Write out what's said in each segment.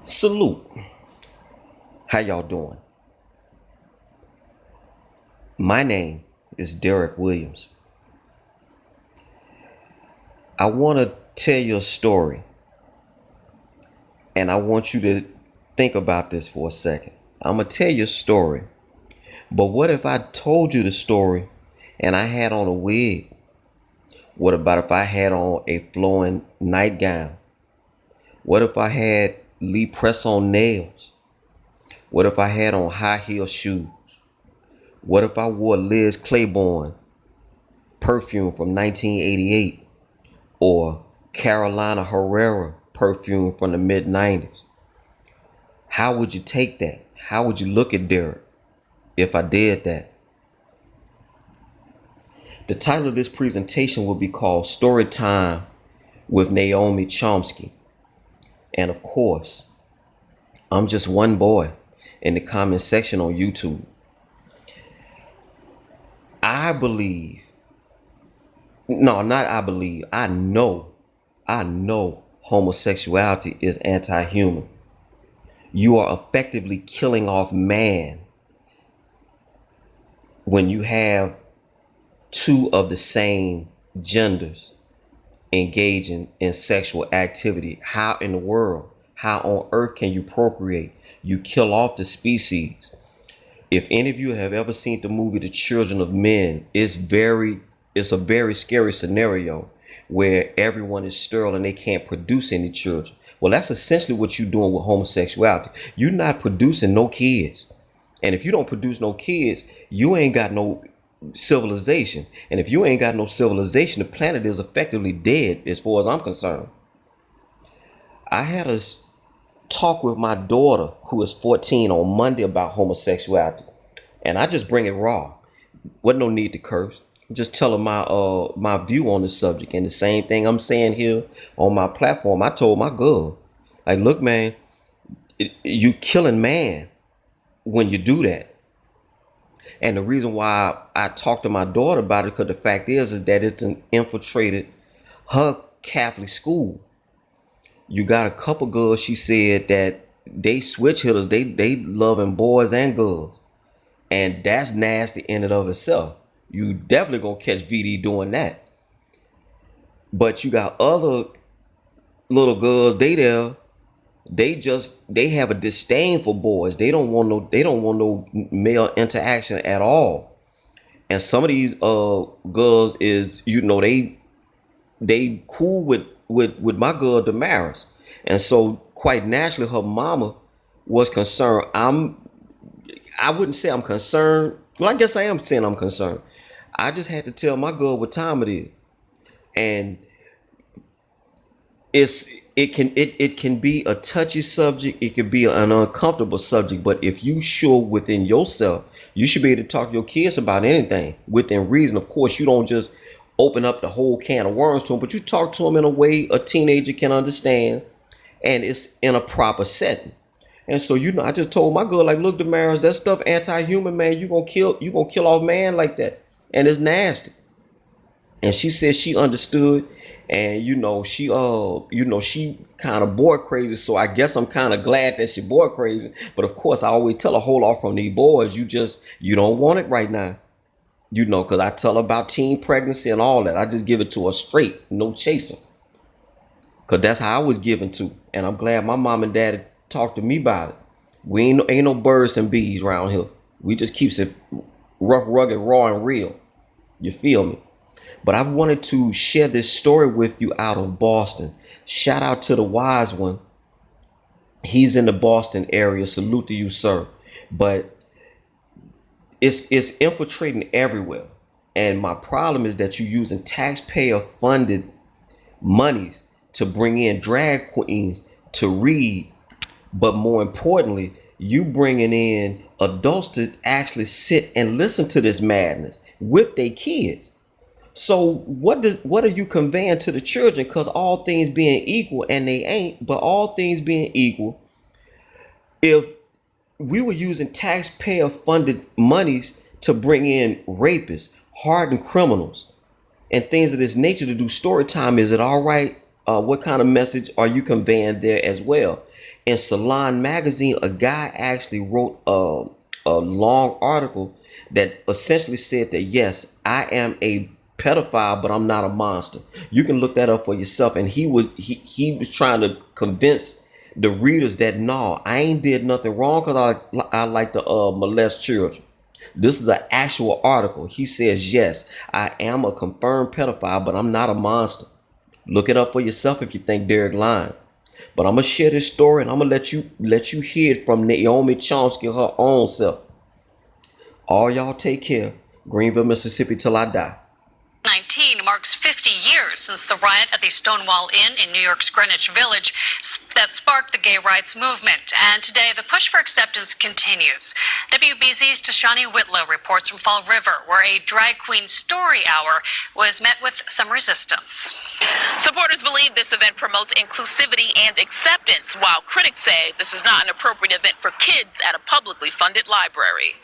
Salute. How y'all doing? My name is Derek Williams. I want to tell you a story, and I want you to think about this for a second. I'm going to tell you a story, but what if I told you the story and I had on a wig? What about if I had on a flowing nightgown? What if I had Lee press-on nails? What if I had on high heel shoes? What if I wore Liz Claiborne perfume from 1988 or Carolina Herrera perfume from the mid 90s? How would you take that? How would you look at Derek if I did that? The title of this presentation will be called Story Time with Noam Chomsky. And of course, I'm just one boy in the comment section on YouTube. I believe, no, not I believe, I know homosexuality is anti-human. You are effectively killing off man when you have two of the same genders engaging in sexual activity. How in the world, how on earth can you procreate? You kill off the species. If any of you have ever seen the movie The Children of Men, it's a very scary scenario where everyone is sterile and they can't produce any children. Well, that's essentially what you're doing with homosexuality. You're not producing no kids. And if you don't produce no kids, you ain't got no civilization. And if you ain't got no civilization, the planet is effectively dead as far as I'm concerned. I had a talk with my daughter, who is 14, on Monday about homosexuality. And I just bring it raw. Wasn't no need to curse. Just tell her my view on the subject. And the same thing I'm saying here on my platform. I told my girl, like, look, man, you killing man when you do that. And the reason why I talked to my daughter about it, because the fact is that it's infiltrated her Catholic school. You got a couple girls, she said, that they switch hitters. They loving boys and girls. And that's nasty in and of itself. You definitely gonna catch VD doing that. But you got other little girls, they have a disdain for boys. They don't want no male interaction at all. And some of these girls is, they cool with my girl Damaris. And so quite naturally her mama was concerned. I wouldn't say I'm concerned. Well, I guess I am saying I'm concerned. I just had to tell my girl what time it is. And it can be a touchy subject, it can be an uncomfortable subject, but if you sure within yourself, you should be able to talk to your kids about anything within reason. Of course, you don't just open up the whole can of worms to them, but you talk to them in a way a teenager can understand, and it's in a proper setting. And so, I just told my girl, like, look, Damaris, that stuff anti-human, man. You gonna kill off man like that, and it's nasty. And she said she understood, and she kind of boy crazy. So I guess I'm kind of glad that she boy crazy. But of course, I always tell her, hold off from these boys. You don't want it right now. Because I tell her about teen pregnancy and all that. I just give it to her straight, no chaser. Because that's how I was given to. And I'm glad my mom and dad talked to me about it. We ain't no birds and bees around here. We just keeps it rough, rugged, raw, and real. You feel me? But I wanted to share this story with you out of Boston. Shout out to the wise one. He's in the Boston area. Salute to you, sir. But it's infiltrating everywhere. And my problem is that you're using taxpayer funded monies to bring in drag queens to read. But more importantly, you bringing in adults to actually sit and listen to this madness with their kids. So what are you conveying to the children? Because all things being equal, and they ain't, but all things being equal, if we were using taxpayer funded monies to bring in rapists, hardened criminals, and things of this nature to do story time, is it all right? What kind of message are you conveying there as well? in Salon magazine, a guy actually wrote a long article that essentially said that yes, I am a pedophile, but I'm not a monster. You can look that up for yourself. And he was trying to convince the readers that no, I ain't did nothing wrong because I like to molest children. This is an actual article. He says yes, I am a confirmed pedophile, but I'm not a monster. Look it up for yourself if you think Derek lying. But I'm gonna share this story and I'm gonna let you hear it from Noami Chomsky her own self. All y'all take care. Greenville, Mississippi till I die. 19 marks 50 years since the riot at the Stonewall Inn in New York's Greenwich Village that sparked the gay rights movement. And today, the push for acceptance continues. WBZ's Tashani Whitlow reports from Fall River, where a drag queen story hour was met with some resistance. Supporters believe this event promotes inclusivity and acceptance, while critics say this is not an appropriate event for kids at a publicly funded library.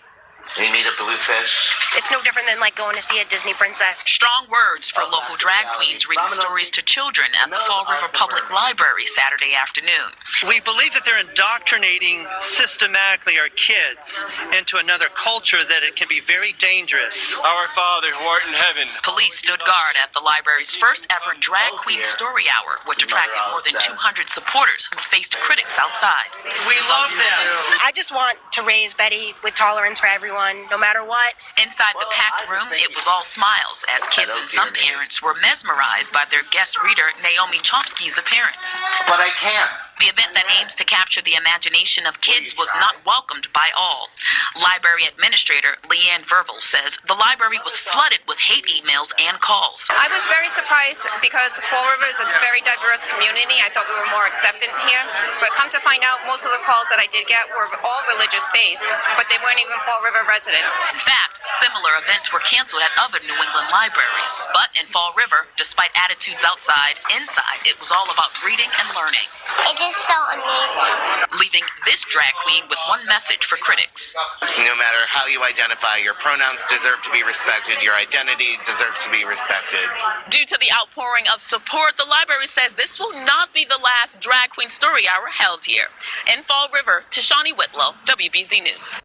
We meet a bluefish. It's no different than like going to see a Disney princess. Strong words for local drag queens reading stories to children at the Fall River Public Library Saturday afternoon. We believe that they're indoctrinating systematically our kids into another culture that it can be very dangerous. Our Father who art in heaven. Police stood guard at the library's first ever drag queen story hour, which attracted more than 200 supporters who faced critics outside. We love them. I just want to raise Betty with tolerance for everyone, no matter what. Inside the packed room, it was all smiles as kids and some parents were mesmerized by their guest reader Noam Chomsky's appearance. But I can't. The event that aims to capture the imagination of kids was not welcomed by all. Library administrator Leanne Verville says the library was flooded with hate emails and calls. I was very surprised because Fall River is a very diverse community. I thought we were more acceptant here. But come to find out, most of the calls that I did get were all religious-based, but they weren't even Fall River residents. In fact, similar events were canceled at other New England libraries. But in Fall River, despite attitudes outside, inside, it was all about reading and learning. It just felt amazing. Leaving this drag queen with one message for critics. No matter how you identify, your pronouns deserve to be respected. Your identity deserves to be respected. Due to the outpouring of support, the library says this will not be the last drag queen story hour held here. In Fall River, Tashani Whitlow, WBZ News.